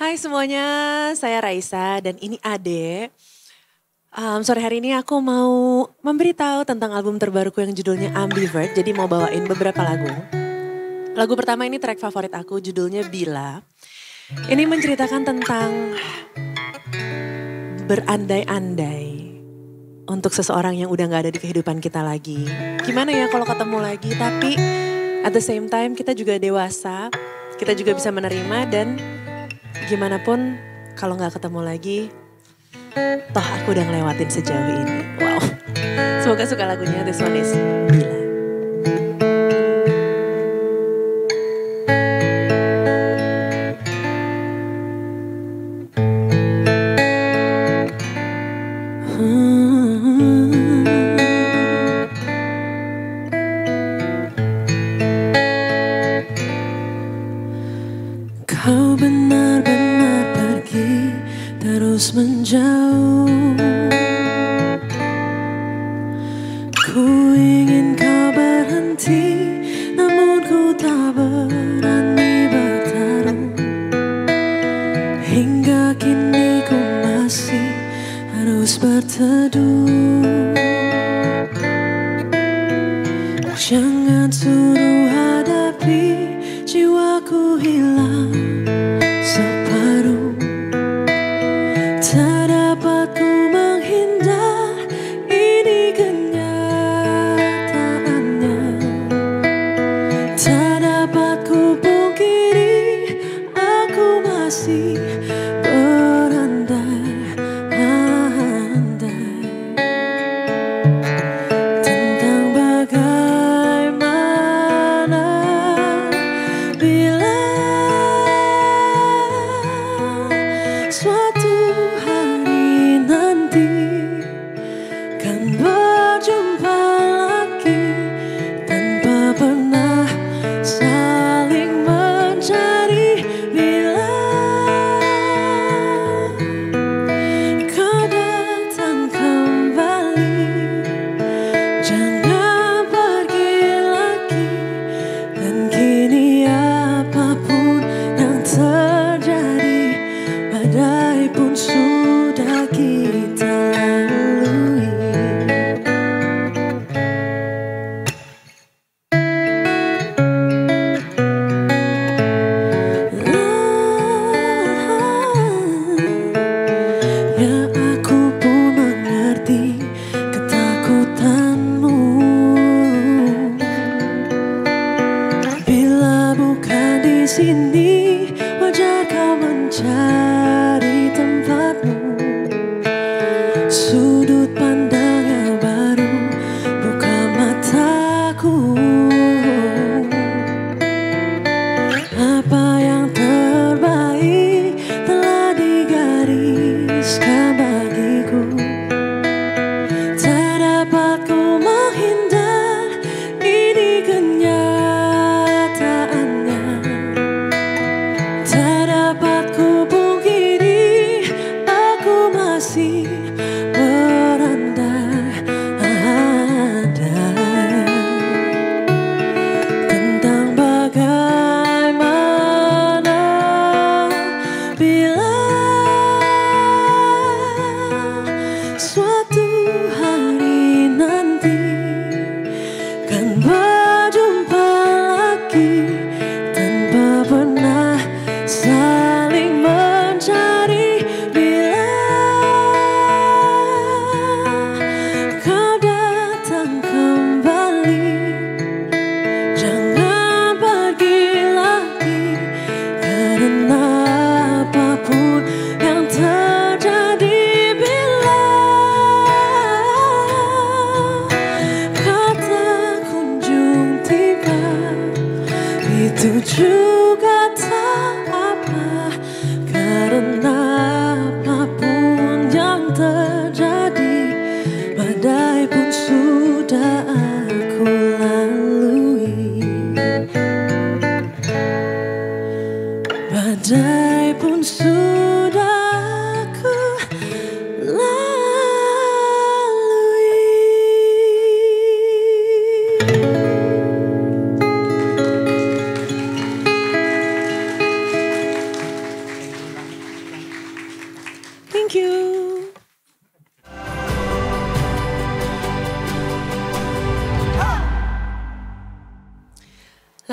Hai semuanya, saya Raisa dan ini Ade. Sore hari ini aku mau memberitahu tentang album terbaruku yang judulnya Ambivert. Jadi mau bawain beberapa lagu. Lagu pertama ini track favorit aku, judulnya Bila. Ini menceritakan tentang berandai-andai untuk seseorang yang udah gak ada di kehidupan kita lagi. Gimana ya kalau ketemu lagi, tapi at the same time kita juga dewasa, kita juga bisa menerima dan gimana pun kalau gak ketemu lagi, toh aku udah ngelewatin sejauh ini. Wow, semoga suka lagunya. This one is Bila. Kau benar-benar pergi, terus menjauh. Ku ingin kau berhenti, namun ku tak berani bertaruh. Hingga kini ku masih harus berteduh. Jangan suruh hadapi, jiwaku hilang separuh. Tak dapat ku menghindar, ini kenyataannya. Tak dapat ku pungkiri, aku masih berandai-andai tentang bagaimana bila suatu hari nanti kan berjumpa lagi tanpa pernah saling mencari. Bila kau datang kembali, jangan pergi lagi. Dan kini apapun yang terjadi, badai pun sudah kita lalui. Ya aku pun mengerti ketakutanmu. Bila bukan di sini, wajar kau mencari tempatmu. Sudut pandang yang baru buka mataku. Apa yang terbaik telah digariskan bagiku. Tak dapat ku menghindar, ini kenyataannya. Tak dapat ku pungkiri, aku masih berandai-andai tentang bagaimana bila suatu hari nanti kan berjumpa lagi tanpa pernah saling mencari. Bila kau datang kembali, jangan pergi lagi. Karena apapun yang terjadi, bila kau tak kunjung tiba, itu juga tak apa. Karena apapun yang terjadi, badai pun sudah aku lalui. Badai pun sudah aku lalui.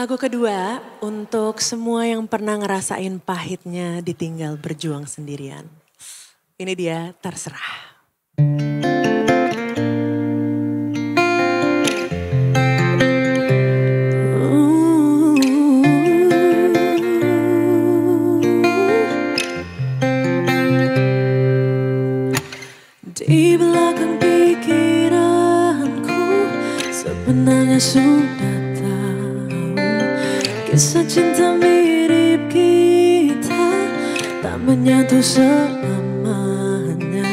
Lagu kedua untuk semua yang pernah ngerasain pahitnya ditinggal berjuang sendirian. Ini dia Terserah. Di belakang pikiranku sebenarnya sudah tahu kisah cinta mirip kita tak menyatu selamanya.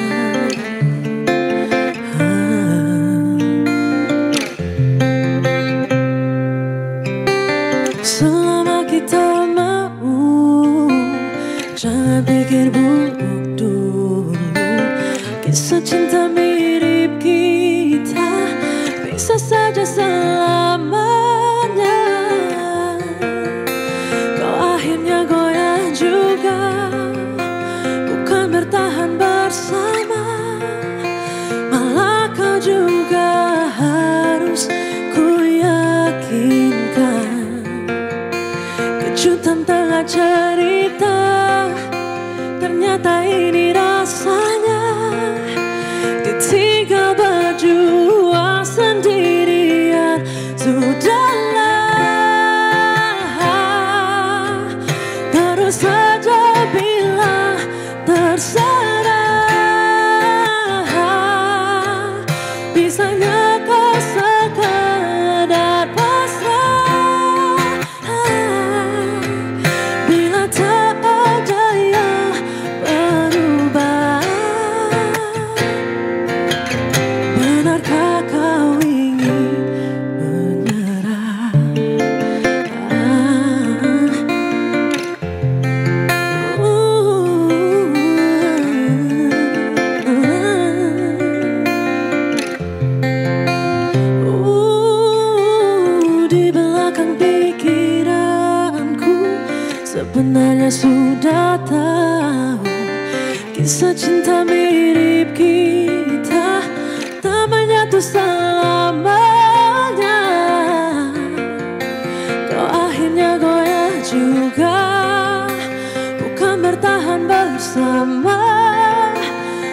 Selama kita mau, jangan pikir buruk dulu. Kisah cinta mirip kita bisa saja selamanya. Kau akhirnya goyah juga, bukan bertahan bersama, malah kau juga harus ku yakinkan. Kejutan tengah cerita, ternyata ini rasanya. Ditinggal berjuang sendirian, sudahlah. Terus saja bilang terserah. Bisanya kau sekadar pasrah. Bila tak ada yang berubah, benarkah kau ingin menyerah? Di belakang pikiranku sebenarnya sudah tahu kisah cinta mirip kita tak menyatu selamanya. Kau akhirnya goyah juga, bukan bertahan bersama,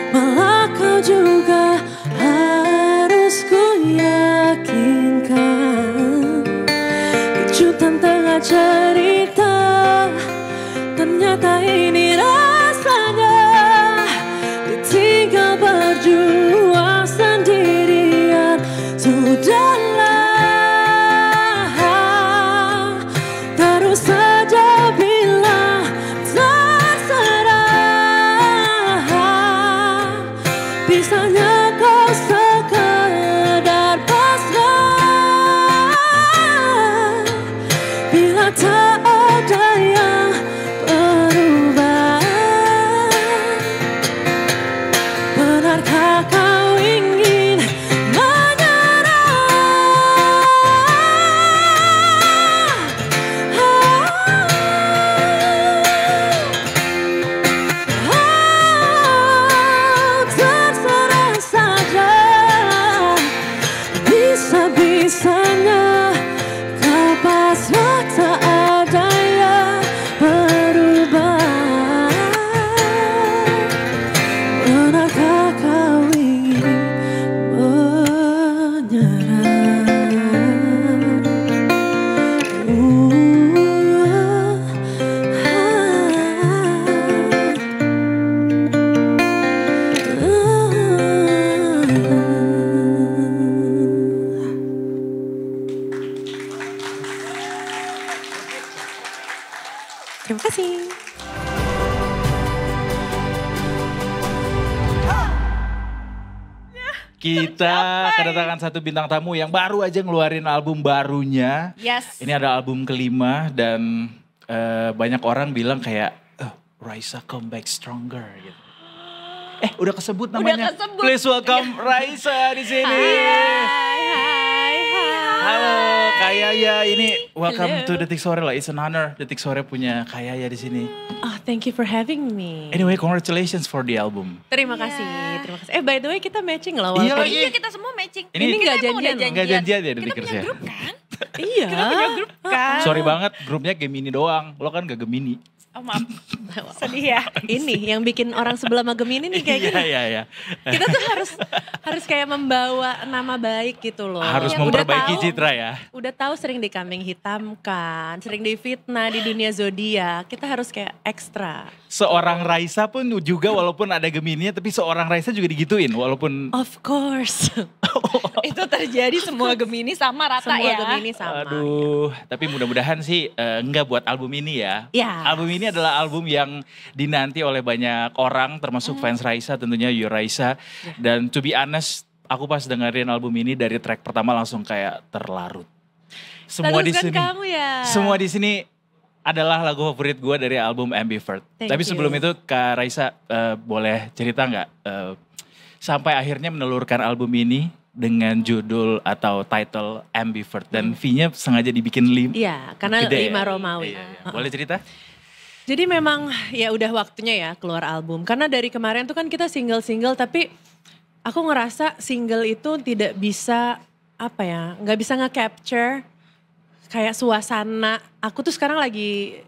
malah kau juga harus ku yakinkan. Kejutan tengah cerita, ternyata ini rasanya. Ditinggal berjuang sendirian, sudahlah. Terus saja bilang terserah. Bisanya kau sekadar pasrah. Bila tak ada yang berubah, benarkah kau ingin menyerah? Terserah saja. Bisa-bisanya kau pasrah, tak ada yang berubah. Benarkah kau ingin Terima kasih. Kita kedatangan satu bintang tamu yang baru aja ngeluarin album barunya. Yes. Ini ada album kelima dan banyak orang bilang kayak, Raisa come back stronger gitu. Udah kesebut namanya. Udah kesebut. Please welcome Raisa di sini. Hai. Halo Kak Yaya, ini welcome to Detik Sore lah. It's an honor Detik Sore punya Kak Yaya di sini. Oh, thank you for having me. Anyway, congratulations for the album. Terima kasih. By the way kita matching loh. Iya walaupun- lagi. Iya kita semua matching. Ini nggak Kita emang janjian udah loh. Nggak janjian ya Kita Detikers punya ya? grup kan? Iya. Kita punya grup kan. Sorry banget, grupnya Gemini doang. Lo kan gak Gemini. Oh maaf, sedih ya. Ini yang bikin orang sebelah sama Gemini nih kayak gini. Iya. Kita tuh harus kayak membawa nama baik gitu loh. Harus Udah memperbaiki tahu- citra ya. Udah tahu sering dikambing hitamkan, sering difitnah di dunia zodiak. Kita harus kayak ekstra. Seorang Raisa pun juga walaupun ada Gemini, tapi seorang Raisa juga digituin walaupun. Of course. Itu terjadi semua Gemini sama rata Semua ya. Gemini sama. Aduh, tapi mudah-mudahan sih enggak buat album ini ya. Ya. Album ini adalah album yang dinanti oleh banyak orang, termasuk fans Raisa tentunya, You Raisa. Dan to be honest, aku pas dengerin album ini dari track pertama langsung kayak terlarut. Semua di Teruskan sini, kamu ya. semua di sini adalah lagu favorit gue dari album Ambivert. Thank Tapi you. sebelum itu Kak Raisa boleh cerita nggak sampai akhirnya menelurkan album ini dengan judul atau title Ambivert dan V-nya sengaja dibikin Iya, karena gede 5 ya? Romawi. Iya. Boleh cerita? Jadi memang ya udah waktunya ya keluar album. Karena dari kemarin tuh kan kita single-single tapi aku ngerasa single itu tidak bisa apa ya, nggak bisa nge-capture kayak suasana. Aku tuh sekarang lagi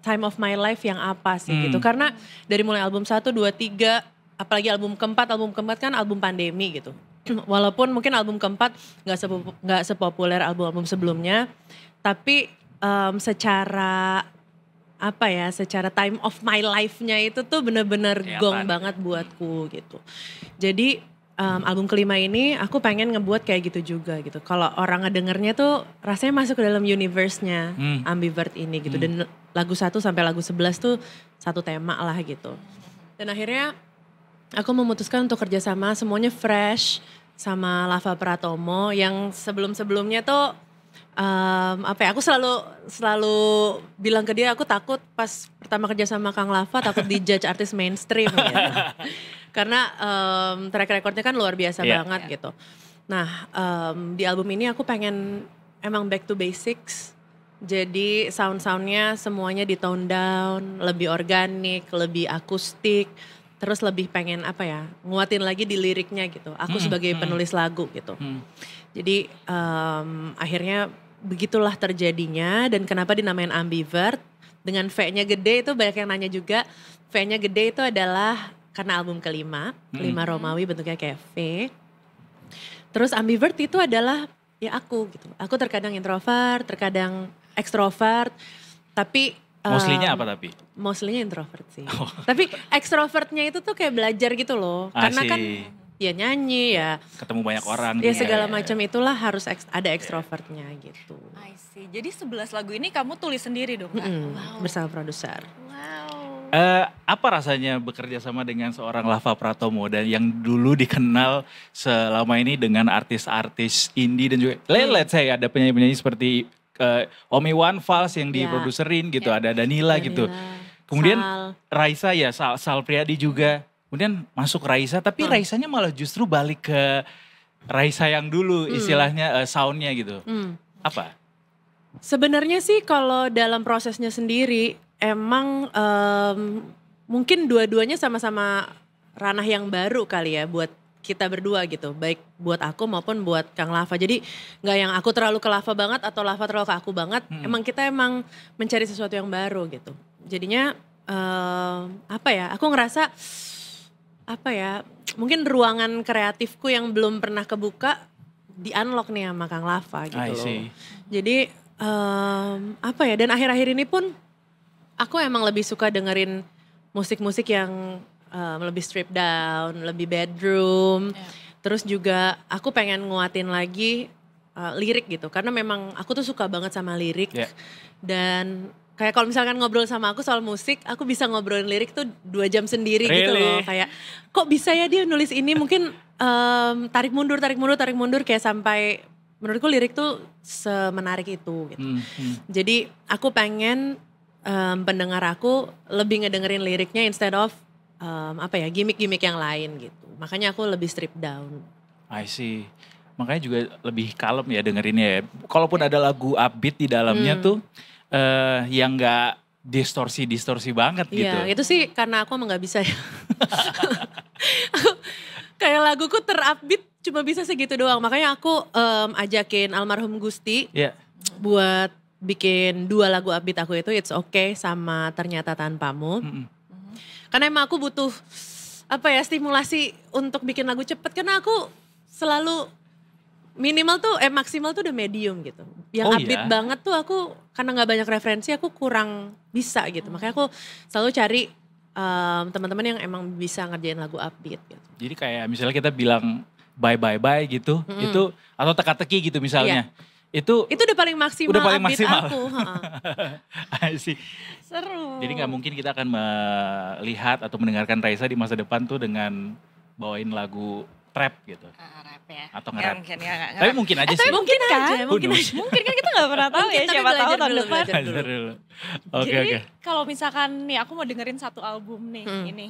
time of my life yang apa sih gitu. Karena dari mulai album 1, 2, 3, apalagi album keempat kan album pandemi gitu. Walaupun mungkin album keempat nggak sepopuler album-album sebelumnya, tapi secara apa ya, secara time of my life-nya itu tuh bener-bener Kelihatan. gong banget buatku gitu. Jadi album kelima ini aku pengen ngebuat kayak gitu juga gitu. Kalau orang ngedengernya tuh rasanya masuk ke dalam universe-nya Ambivert ini gitu. Dan lagu 1 sampai lagu 11 tuh satu tema lah gitu. Dan akhirnya aku memutuskan untuk kerjasama semuanya fresh sama Lava Pratomo yang sebelum-sebelumnya tuh apa ya, aku selalu bilang ke dia aku takut pas pertama kerja sama Kang Lava takut dijudge artis mainstream gitu. Karena track recordnya kan luar biasa banget gitu. Nah di album ini aku pengen emang back to basics. Jadi sound-soundnya semuanya di tone down, lebih organik, lebih akustik. Terus lebih pengen apa ya, nguatin lagi di liriknya gitu. Aku sebagai penulis lagu gitu. Jadi akhirnya begitulah terjadinya dan kenapa dinamain Ambivert. Dengan V-nya gede itu banyak yang nanya juga. V-nya gede itu adalah karena album kelima, 5 Romawi bentuknya kayak V. Terus Ambivert itu adalah ya aku gitu. Aku terkadang introvert, terkadang ekstrovert. Tapi Mostly-nya apa tapi? Mostly-nya introvert sih. Tapi ekstrovertnya itu tuh kayak belajar gitu loh. Karena kan ya nyanyi ya. Ketemu banyak orang. Ya gitu. segala macam itulah harus ada ekstrovertnya gitu. I see. Jadi 11 lagu ini kamu tulis sendiri dong Kak? Wow. Bersama produser. Wow. Apa rasanya bekerja sama dengan seorang Lava Pratomo dan yang dulu dikenal selama ini dengan artis-artis indie dan juga let's say ada penyanyi-penyanyi seperti Omi One Fals yang Ya. diproduserin gitu, ada Danila gitu. Kemudian Sal. Raisa ya, Sal Priadi juga. Kemudian masuk Raisa, tapi Raisanya malah justru balik ke Raisa yang dulu istilahnya soundnya gitu. Apa? Sebenarnya sih kalau dalam prosesnya sendiri emang mungkin dua-duanya sama-sama ranah yang baru kali ya buat kita berdua gitu. Baik buat aku maupun buat Kang Lava. Jadi gak yang aku terlalu ke Lava banget atau Lava terlalu ke aku banget. Kita emang mencari sesuatu yang baru gitu. Jadinya apa ya, aku ngerasa apa ya, mungkin ruangan kreatifku yang belum pernah kebuka di unlock nih sama Kang Lava gitu I loh. see. Jadi apa ya, dan akhir-akhir ini pun aku emang lebih suka dengerin musik-musik yang lebih strip down, lebih bedroom. Terus juga aku pengen nguatin lagi lirik gitu. Karena memang aku tuh suka banget sama lirik. Dan kayak kalau misalkan ngobrol sama aku soal musik, aku bisa ngobrolin lirik tuh 2 jam sendiri gitu loh. Kayak kok bisa ya dia nulis ini, mungkin tarik mundur kayak sampai menurutku lirik tuh semenarik itu gitu. Jadi aku pengen pendengar aku lebih ngedengerin liriknya instead of apa ya, gimmick-gimmick yang lain gitu. Makanya aku lebih strip down. I see. Makanya juga lebih kalem ya dengerinnya ya. Kalaupun ada lagu upbeat di dalamnya tuh yang gak distorsi banget gitu. Iya, itu sih karena aku emang gak bisa ya. Kayak laguku terupbeat cuma bisa segitu doang. Makanya aku ajakin almarhum Gusti. Iya. buat bikin 2 lagu upbeat aku itu It's Okay sama Ternyata Tanpamu. Karena emang aku butuh stimulasi untuk bikin lagu cepet karena aku selalu minimal tuh maksimal tuh udah medium gitu. Yang Oh upbeat iya? banget tuh aku karena nggak banyak referensi aku kurang bisa gitu. Makanya aku selalu cari teman-teman yang emang bisa ngerjain lagu upbeat gitu. Jadi kayak misalnya kita bilang bye gitu, itu atau teka-teki gitu misalnya. Itu Itu udah paling maksimal Udah paling upbeat maksimal. aku. I see. Seru. Jadi nggak mungkin kita akan melihat atau mendengarkan Raisa di masa depan tuh dengan bawain lagu trap gitu. Rap ya. Atau Ya, nge-rap. mungkin ya. Tapi mungkin aja sih. Mungkin kan? aja, mungkin knows? aja. Mungkin kan kita gak pernah tahu ya, Tapi siapa tahu belajar tahun dulu, depan. belajar dulu. Belajar dulu. Oke Jadi oke. kalau misalkan nih aku mau dengerin satu album nih ini.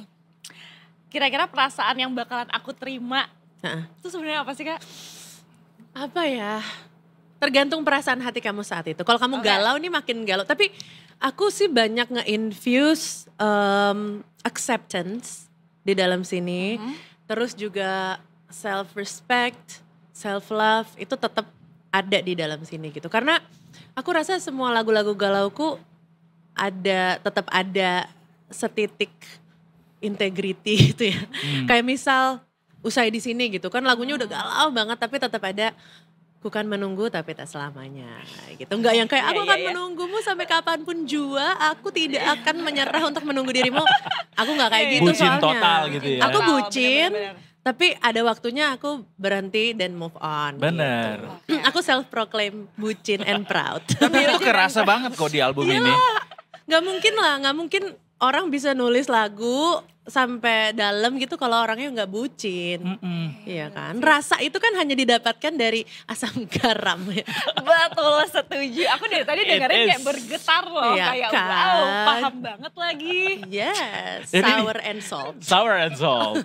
Kira-kira perasaan yang bakalan aku terima Heeh. itu sebenarnya apa sih Kak? Apa ya? Tergantung perasaan hati kamu saat itu. Kalau kamu Oke. galau nih makin galau. Tapi aku sih banyak nge-infuse acceptance di dalam sini. Terus juga self-respect, self-love itu tetap ada di dalam sini gitu. Karena aku rasa semua lagu-lagu galauku tetap ada setitik integrity gitu ya. Kayak misal Usai di Sini gitu kan lagunya udah galau banget tapi tetap ada Ku kan menunggu tapi tak selamanya gitu. Enggak yang kayak aku akan menunggumu sampai kapanpun jua, aku tidak akan menyerah untuk menunggu dirimu. Aku enggak kayak gitu Bucin soalnya. total gitu ya. Aku Total, bucin, bener-bener. tapi ada waktunya aku berhenti dan move on. Bener. Gitu. Aku self-proclaim bucin and proud. Tapi itu kerasa banget kok di album ini. Gak mungkin lah, gak mungkin orang bisa nulis lagu sampai dalam gitu kalau orangnya nggak bucin. Iya kan, rasa itu kan hanya didapatkan dari asam garam ya. Betul, setuju. Aku dari tadi dengerin is. kayak bergetar loh. Iya Kayak kan? wow, paham banget lagi. Yes, Jadi nih- sour and salt. Sour and salt.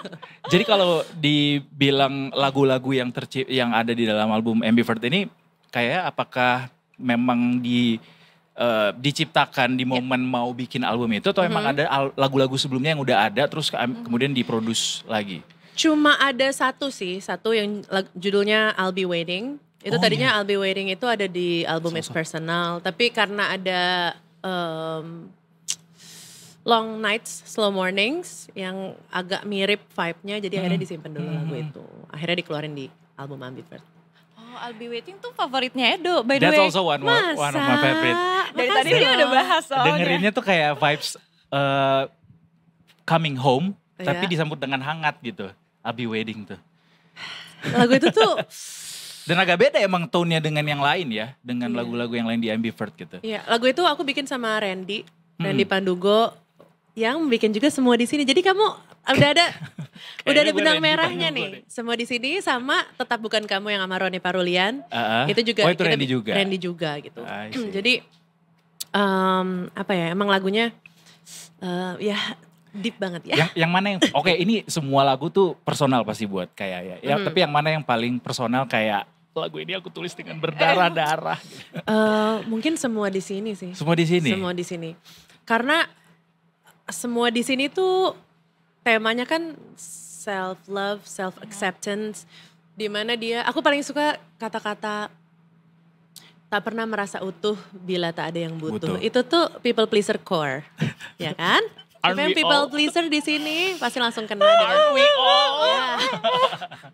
Jadi kalau dibilang lagu-lagu yang ada di dalam album Ambivert ini, kayak apakah memang diciptakan di momen mau bikin album itu atau emang ada lagu-lagu sebelumnya yang udah ada terus kemudian diproduce lagi? Cuma ada satu yang judulnya I'll Be Waiting. Itu Oh, tadinya I'll Be Waiting itu ada di album It's Sosok. Personal. Tapi karena ada Long Nights, Slow Mornings yang agak mirip vibe-nya. Jadi akhirnya disimpan dulu lagu itu. Akhirnya dikeluarin di album Ambivert. Oh, I'll Be Waiting tuh favoritnya Edo, by the That's way. also one of my favorite. Dari Makasih tadi dia loh. udah bahas soalnya. Dengerinnya tuh kayak vibes coming home, tapi Iya. disambut dengan hangat gitu. I'll Be Waiting tuh. Lagu itu tuh Dan agak beda emang tone-nya dengan yang lain ya, dengan lagu-lagu yang lain di Ambivert gitu. Iya, lagu itu aku bikin sama Randy Pandugo yang bikin juga Semua di Sini. Jadi kamu udah ada Kayaknya gue benang Randy merahnya Pandugo nih. Semua di Sini sama Tetap Bukan Kamu yang sama Roni Parulian. Ah, Itu juga oh itu Randy juga. Randy juga gitu. I see. Jadi emang lagunya ya deep banget ya. Yang mana yang oke ini semua lagu tuh personal pasti buat kayak ya. Tapi yang mana yang paling personal kayak lagu ini aku tulis dengan berdarah-darah. Mungkin Semua di Sini sih. Semua di sini. Semua di Sini. Karena Semua di Sini tuh temanya kan self love, self acceptance, di mana aku paling suka kata-kata tak pernah merasa utuh bila tak ada yang butuh. Butuh. Itu tuh people pleaser core, ya kan? Aren't Siapa yang we people all? pleaser di sini pasti langsung kena dengan Ya.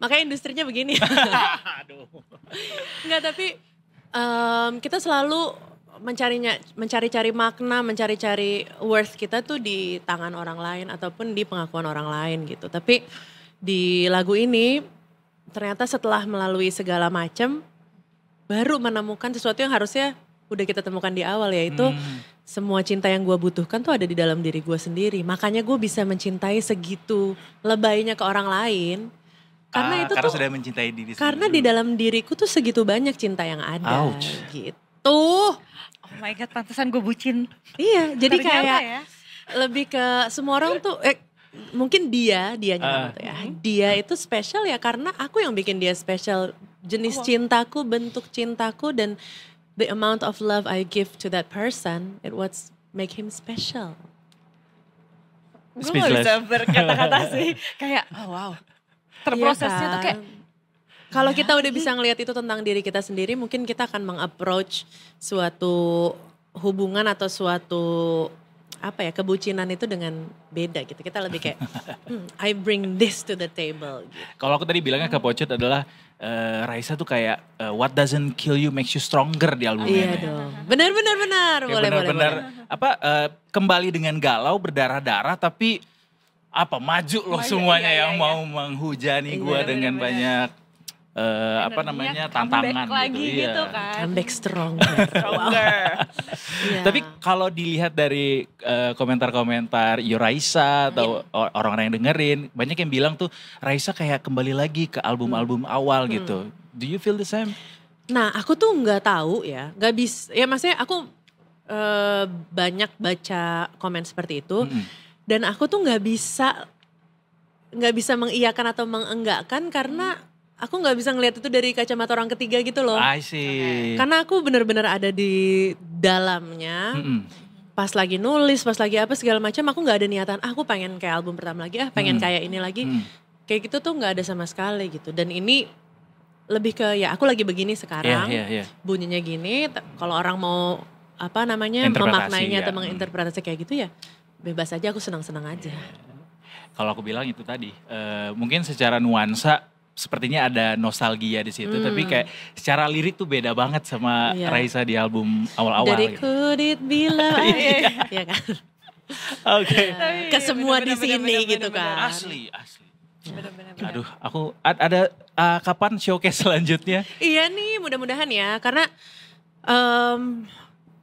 Makanya industrinya begini. Enggak, tapi kita selalu mencari-cari makna, mencari-cari worth kita tuh di tangan orang lain ataupun di pengakuan orang lain gitu. Tapi di lagu ini ternyata setelah melalui segala macam baru menemukan sesuatu yang harusnya udah kita temukan di awal, yaitu semua cinta yang gue butuhkan tuh ada di dalam diri gue sendiri. Makanya gue bisa mencintai segitu lebaynya ke orang lain. Karena itu karena tuh sudah mencintai diri sendiri. karena di dalam diriku tuh segitu banyak cinta yang ada. Ouch. Gitu. Oh my God, pantesan gue bucin. Iya, jadi Ternyata kayak ya. lebih ke semua orang tuh mungkin dianya nama tuh ya. Dia itu spesial ya karena aku yang bikin dia spesial. Jenis cintaku, bentuk cintaku dan the amount of love I give to that person, it was make him special. Gue gak Speechless. bisa berkata-kata sih. Kayak oh wow. Terprosesnya Iya tuh kayak kan? Kalau kita udah bisa ngelihat itu tentang diri kita sendiri, mungkin kita akan meng-approach suatu hubungan atau suatu kebucinan itu dengan beda gitu. Kita lebih kayak, I bring this to the table. Gitu. Kalau aku tadi bilangnya ke Pocut adalah Raisa tuh kayak what doesn't kill you makes you stronger di album ini. Iya dong. Benar. Kayak Boleh. Kembali dengan galau berdarah-darah tapi maju loh semuanya yang mau menghujani gue dengan banyak tantangan lagi gitu iya. kan. Comeback stronger. Iya. Tapi kalau dilihat dari komentar-komentar Raisa atau orang-orang yang dengerin, banyak yang bilang tuh Raisa kayak kembali lagi ke album-album awal gitu. Do you feel the same? Nah, aku tuh nggak tahu ya, nggak bisa. Ya maksudnya aku banyak baca komen seperti itu, dan aku tuh nggak bisa mengiyakan atau mengenggakkan karena aku nggak bisa ngelihat itu dari kacamata orang ketiga gitu loh. I see. Karena aku benar-benar ada di dalamnya. Pas lagi nulis, pas lagi apa segala macam, aku nggak ada niatan. Aku pengen kayak album pertama lagi, pengen kayak ini lagi. Kayak gitu tuh nggak ada sama sekali gitu. Dan ini lebih ke aku lagi begini sekarang, bunyinya gini. Kalau orang mau memaknainya atau menginterpretasi kayak gitu ya, bebas aja, aku senang-senang aja. Kalau aku bilang itu tadi, mungkin secara nuansa sepertinya ada nostalgia di situ, tapi kayak secara lirik tuh beda banget sama Raisa di album awal-awal. Dari gitu. Could It Be Love, ya kan? Oke. Ke semua di sini gitu kan. Asli. Aduh, aku ada kapan showcase selanjutnya? Iya nih, mudah-mudahan ya, karena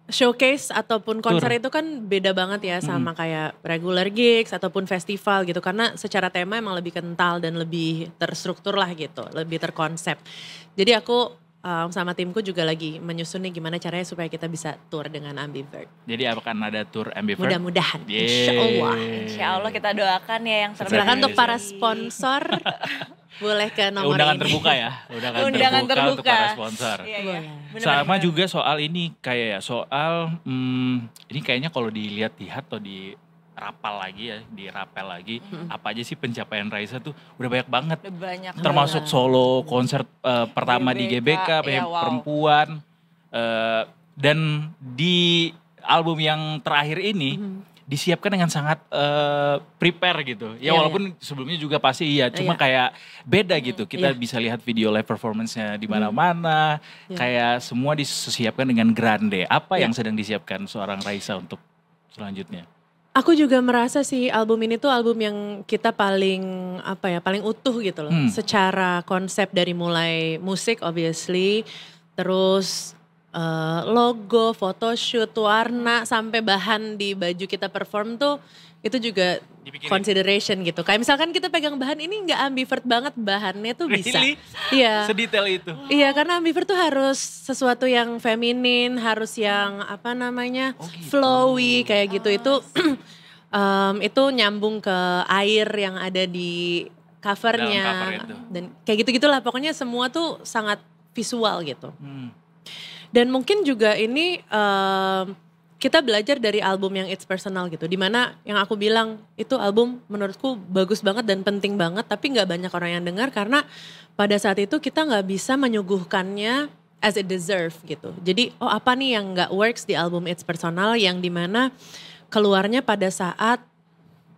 showcase ataupun konser itu kan beda banget ya sama kayak regular gigs ataupun festival gitu, karena secara tema emang lebih kental dan lebih terstruktur lah gitu, lebih terkonsep. Jadi aku sama timku juga lagi menyusun nih gimana caranya supaya kita bisa tour dengan Ambivert. Jadi akan ada tour Ambivert? Mudah-mudahan, Insya Allah kita doakan ya yang terbaik. Silakan untuk para sponsor boleh ke nomor undangan ini. Terbuka ya, undangan terbuka untuk para sponsor. Iya. Sama juga soal ini soal ini kayaknya kalau dilihat-lihat atau dirapel lagi, apa aja sih pencapaian Raisa tuh udah banyak banget. Termasuk solo konser pertama di GBK, perempuan, dan di album yang terakhir ini disiapkan dengan sangat prepare gitu. Ya walaupun sebelumnya juga pasti cuma kayak beda gitu. Kita bisa lihat video live performance-nya di mana-mana, kayak semua disiapkan dengan grande. Apa yang sedang disiapkan seorang Raisa untuk selanjutnya? Aku juga merasa sih album ini tuh album yang kita paling utuh gitu loh. Secara konsep dari mulai musik obviously, terus logo, photoshoot, warna, sampai bahan di baju kita perform tuh itu juga consideration gitu. Kayak misalkan kita pegang bahan ini nggak ambivert banget, bahannya tuh bisa. Iya. Sedetail itu. Iya, karena ambivert tuh harus sesuatu yang feminin, harus yang flowy kayak gitu. Itu nyambung ke air yang ada di covernya. Dan kayak gitu-gitulah, pokoknya semua tuh sangat visual gitu. Dan mungkin juga ini kita belajar dari album yang It's Personal gitu. Dimana yang aku bilang itu album menurutku bagus banget dan penting banget. Tapi gak banyak orang yang dengar karena pada saat itu kita gak bisa menyuguhkannya as it deserve gitu. Jadi apa nih yang gak works di album It's Personal, yang dimana keluarnya pada saat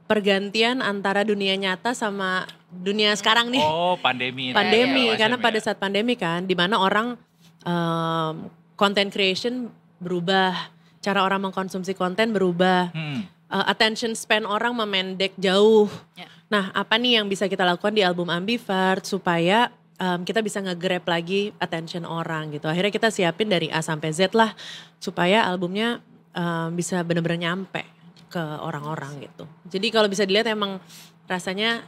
pergantian antara dunia nyata sama dunia sekarang nih. Pandemi. Karena pada saat pandemi kan, dimana orang content creation berubah, cara orang mengkonsumsi konten berubah, attention span orang memendek jauh. Nah, apa nih yang bisa kita lakukan di album Ambivert supaya kita bisa nge-grab lagi attention orang gitu. Akhirnya kita siapin dari A sampai Z lah supaya albumnya bisa benar-benar nyampe ke orang-orang gitu. Jadi kalau bisa dilihat emang rasanya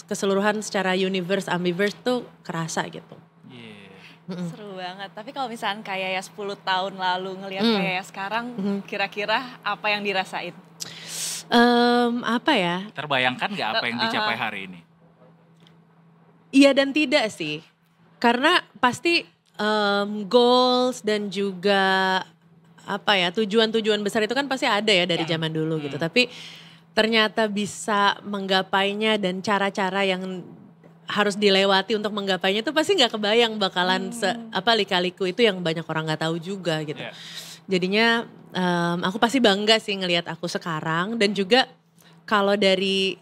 keseluruhan secara universe Ambivert tuh kerasa gitu. Seru banget. Tapi kalau misalnya kayak ya 10 tahun lalu ngelihat kayak sekarang, kira-kira apa yang dirasain? Apa ya? Terbayangkan gak apa yang dicapai hari ini? Iya dan tidak sih. Karena pasti goals dan juga tujuan-tujuan besar itu kan pasti ada ya dari zaman dulu gitu. Tapi ternyata bisa menggapainya dan cara-cara yang harus dilewati untuk menggapainya tuh pasti nggak kebayang bakalan lika-liku itu yang banyak orang nggak tahu juga gitu. Yeah. Jadinya aku pasti bangga sih ngelihat aku sekarang, dan juga kalau dari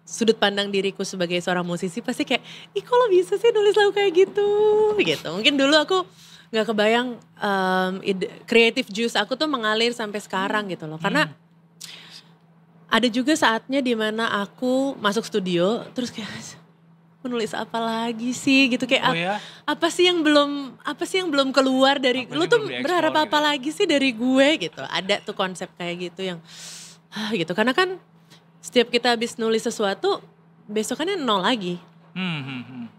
sudut pandang diriku sebagai seorang musisi pasti kayak, ih kok lo bisa sih nulis lagu kayak gitu. Mungkin dulu aku nggak kebayang creative juice aku tuh mengalir sampai sekarang gitu loh. Karena ada juga saatnya dimana aku masuk studio terus kayak menulis apa lagi sih gitu, kayak apa sih yang belum keluar dari lu tuh, berharap apa gitu lagi sih dari gue gitu. Ada tuh konsep kayak gitu yang gitu, karena kan setiap kita habis nulis sesuatu besokannya nol lagi.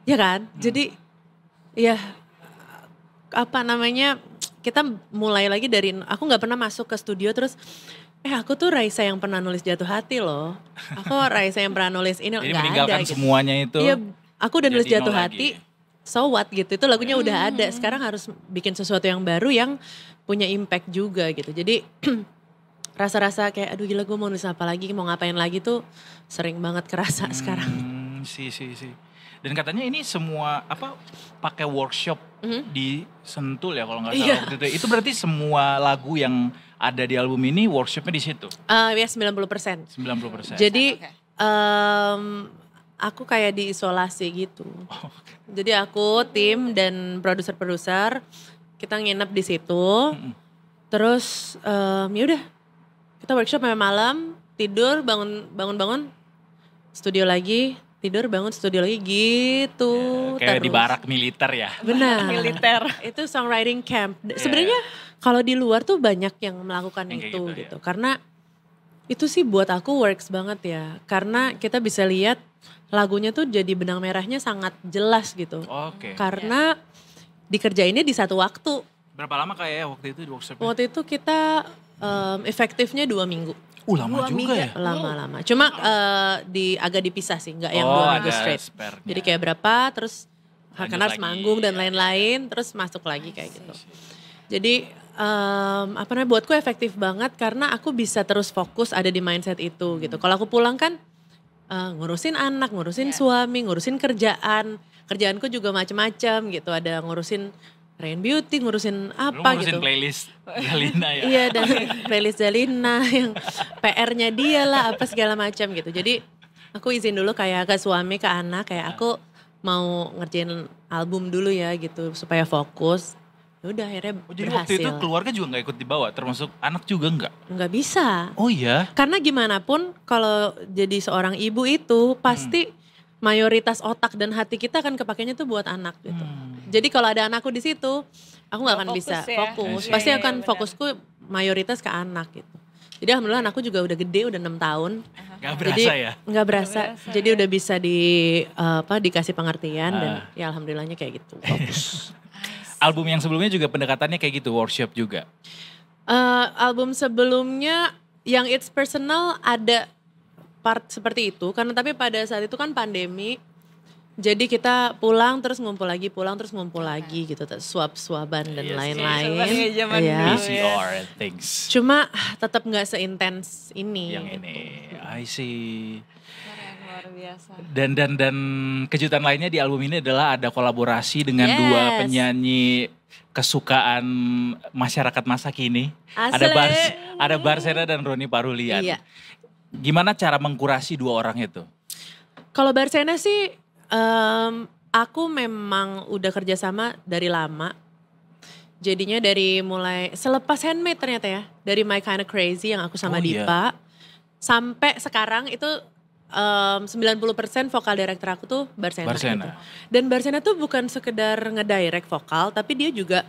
Ya kan? Jadi ya kita mulai lagi dari, aku gak pernah masuk ke studio terus aku tuh Raisa yang pernah nulis Jatuh Hati loh. Aku Raisa yang pernah nulis ini. Jadi meninggalkan gitu semuanya itu. Iya, aku udah nulis Jatuh Hati. So what gitu, itu lagunya udah ada. Sekarang harus bikin sesuatu yang baru yang punya impact juga gitu. Jadi rasa-rasa kayak aduh gila gue mau nulis apa lagi, mau ngapain lagi tuh sering banget kerasa sekarang. Si. Dan katanya ini semua pakai workshop di Sentul ya kalau nggak salah waktu itu. Itu berarti semua lagu yang ada di album ini workshopnya di situ? Ya 90%. 90%. Jadi aku kayak diisolasi gitu. Jadi aku, tim dan produser-produser kita nginep di situ. Terus ya udah kita workshop sampai malam, tidur, bangun, studio lagi, tidur, bangun, studio lagi gitu. Kayak terus di barak militer ya. Benar. Militer. Itu songwriting camp. Sebenarnya kalau di luar tuh banyak yang melakukan yang itu gitu. Karena itu sih buat aku works banget ya. Karena kita bisa lihat lagunya tuh jadi benang merahnya sangat jelas gitu. Karena dikerjainnya di satu waktu. Berapa lama kayak waktu itu di workshopnya? Waktu itu kita efektifnya 2 minggu. Lama juga ya? Lama. Cuma agak dipisah sih, nggak yang 2 minggu straight. Spare-nya. Jadi kayak berapa, terus karena harus manggung dan lain-lain, terus masuk lagi kayak gitu. Jadi buatku efektif banget karena aku bisa terus fokus ada di mindset itu gitu. Kalau aku pulang kan ngurusin anak, ngurusin suami, ngurusin kerjaan. Kerjaanku juga macem-macem gitu, ada ngurusin Rain Beauty, ngurusin apa gitu. Ngurusin playlist Zalina ya. Iya, dan playlist Zalina yang PR-nya dia lah apa segala macam gitu. Jadi aku izin dulu kayak ke suami, ke anak, kayak aku mau ngerjain album dulu ya gitu supaya fokus. Ya udah akhirnya jadi berhasil. Waktu itu keluarga juga gak ikut dibawa, termasuk anak juga enggak? Nggak bisa. Oh iya? Karena gimana pun kalau jadi seorang ibu itu pasti mayoritas otak dan hati kita akan kepakainya tuh buat anak gitu. Jadi kalau ada anakku di situ, aku nggak akan bisa fokus. Pasti akan fokusku mayoritas ke anak gitu. Jadi alhamdulillah anakku juga udah gede, udah 6 tahun. Gak berasa ya? Gak berasa. Jadi udah bisa dikasih pengertian dan ya alhamdulillahnya kayak gitu. Fokus. Album yang sebelumnya juga pendekatannya kayak gitu, workshop juga? Album sebelumnya yang It's Personal ada part seperti itu, karena tapi pada saat itu kan pandemi, jadi kita pulang terus ngumpul lagi gitu, suap-suaban dan lain-lain. PCR and things. Cuma tetap nggak seintens ini. Yang ini, I see. Luar biasa. Dan kejutan lainnya di album ini adalah ada kolaborasi dengan 2 penyanyi kesukaan masyarakat masa kini. Ada Barsena dan Roni Parulian. Iya. Gimana cara mengkurasi 2 orang itu? Kalau Barsena sih aku memang udah kerjasama dari lama. Jadinya dari mulai selepas Handmade ternyata ya. Dari My Kinda Crazy yang aku sama Dipa. Sampai sekarang itu 90% vokal director aku tuh Barsena. Gitu. Dan Barsena tuh bukan sekedar ngedirect vokal, tapi dia juga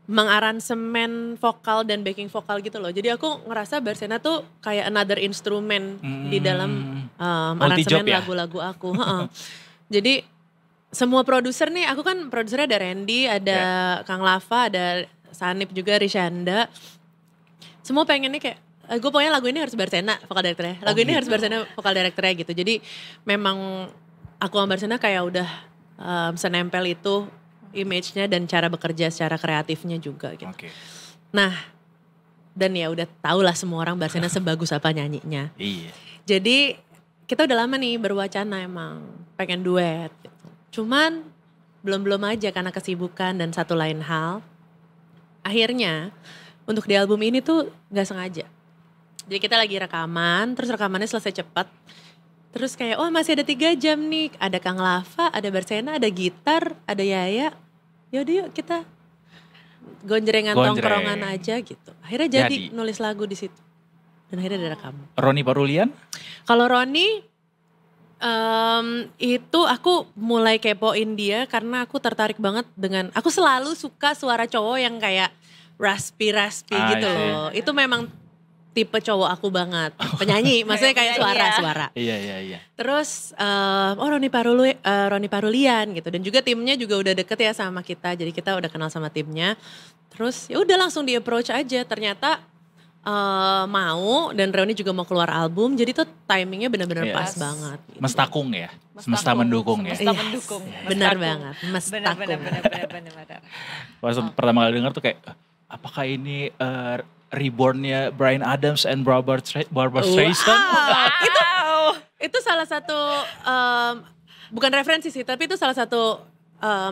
mengaransemen vokal dan backing vokal gitu loh. Jadi aku ngerasa Barsena tuh kayak another instrumen di dalam aransemen lagu-lagu aku. Jadi semua produser nih, aku kan produsernya ada Randy, ada Kang Lava, ada Sanip juga, Rishanda. Semua pengennya kayak, gue pokoknya lagu ini harus Barsena vokal directornya. Lagu ini harus Barsena vokal directornya gitu. Jadi memang aku sama Barsena kayak udah senempel itu image-nya dan cara bekerja secara kreatifnya juga gitu. Nah, dan ya udah tau lah semua orang Barsena sebagus apa nyanyinya. Iya. Jadi kita udah lama nih berwacana emang pengen duet gitu. Cuman belum aja karena kesibukan dan satu lain hal. Akhirnya untuk di album ini tuh gak sengaja. Jadi kita lagi rekaman, terus rekamannya selesai cepat. Terus kayak, oh masih ada 3 jam nih. Ada Kang Lava, ada Bersena, ada gitar, ada Yaya. Yaudah yuk kita gonjrengan tongkrongan aja gitu. Akhirnya jadi nulis lagu di situ. Dan akhirnya direkam. Roni Parulian? Kalau Roni, itu aku mulai kepoin dia karena aku tertarik banget dengan, aku selalu suka suara cowok yang kayak raspy gitu loh. Itu memang tipe cowok aku banget, penyanyi, maksudnya kayak suara. Iya. Terus, Roni Parulian gitu, dan juga timnya juga udah deket ya sama kita, jadi kita udah kenal sama timnya. Terus ya udah langsung di approach aja, ternyata mau, dan Roni juga mau keluar album, jadi tuh timingnya benar-benar pas banget. Gitu. Mestakung ya, semesta mendukung ya. Semesta mendukung. Benar banget, mestakung. Benar. Pas pertama kali denger tuh kayak, apakah ini reborn-nya Bryan Adams and Barbra Streisand? Itu salah satu, bukan referensi sih, tapi itu salah satu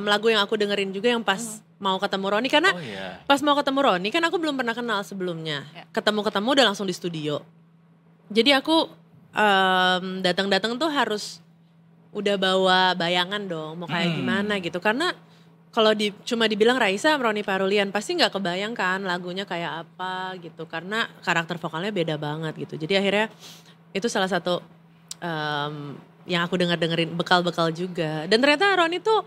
lagu yang aku dengerin juga yang pas mau ketemu Roni. Karena pas mau ketemu Roni kan aku belum pernah kenal sebelumnya. Ketemu-ketemu udah langsung di studio. Jadi aku datang-datang tuh harus udah bawa bayangan dong mau kayak gimana gitu. Karena kalau cuma dibilang Raisa sama Roni Parulian pasti gak kebayang kan lagunya kayak apa gitu. Karena karakter vokalnya beda banget gitu. Jadi akhirnya itu salah satu yang aku dengerin bekal-bekal juga. Dan ternyata Roni tuh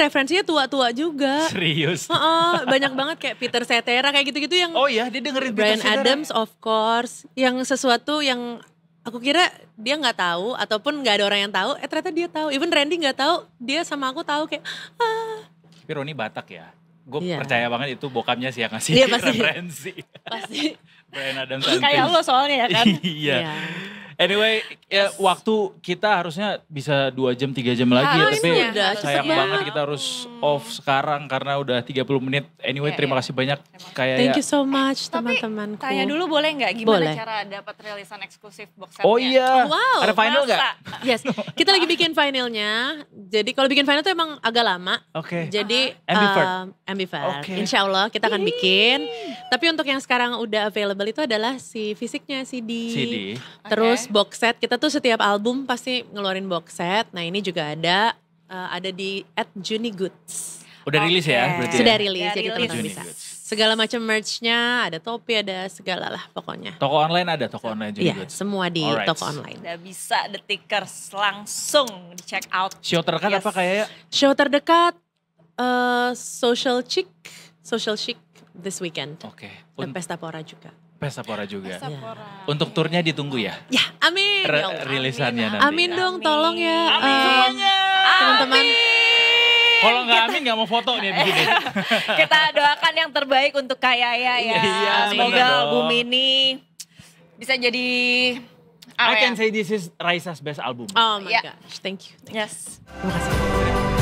referensinya tua-tua juga. Serius? Banyak banget kayak Peter Cetera kayak gitu-gitu yang. Oh iya, dia dengerin Bryan Adams of course. Yang sesuatu yang aku kira dia nggak tahu ataupun nggak ada orang yang tahu. Ternyata dia tahu. Even Randy nggak tahu, dia sama aku tahu kayak. Tapi Roni Batak ya. Gue percaya banget itu bokapnya sih yang ngasih referensi. Pasti. Bryan Adams. Kayak lo soalnya ya kan. Iya. Anyway, waktu kita harusnya bisa 2 jam 3 jam lagi ya, tapi sayang banget kita harus off sekarang karena udah 30 menit. Anyway, terima kasih banyak kayak. Thank you so much teman-temanku. Tanya dulu boleh nggak gimana cara dapat rilisan eksklusif box setnya? Oh iya. Wow. Ada final nggak? Yes, kita lagi bikin finalnya. Jadi kalau bikin final tuh emang agak lama. Oke. Jadi Ambivert. Okay. Insya Allah kita akan bikin. Tapi untuk yang sekarang udah available itu adalah si fisiknya CD. Terus box set, kita tuh setiap album pasti ngeluarin box set. Nah ini juga ada di @JuniGoods. Udah rilis ya berarti? Sudah rilis, jadi teman-teman teman-teman bisa. Segala macam merch-nya, ada topi, ada segala lah pokoknya. Toko online ada, toko online juga. Iya, semua di toko online. Udah bisa Detikers langsung di check out. Show terdekat apa kayak? Show terdekat Social Chic this weekend. Oke. Dan Pesta Pora juga. Pesta Pora juga. Untuk turnya ditunggu ya? Ya, amin. Rilisannya nanti. Amin dong, tolong ya. Amin semuanya. Teman-teman. Kalau nggak amin nggak mau foto nih begini. Kita doakan yang terbaik untuk Kak Yaya ya. Iya, semoga album ini bisa jadi I can say this is Raisa's best album. Oh my gosh, thank you. Yes. Terima kasih.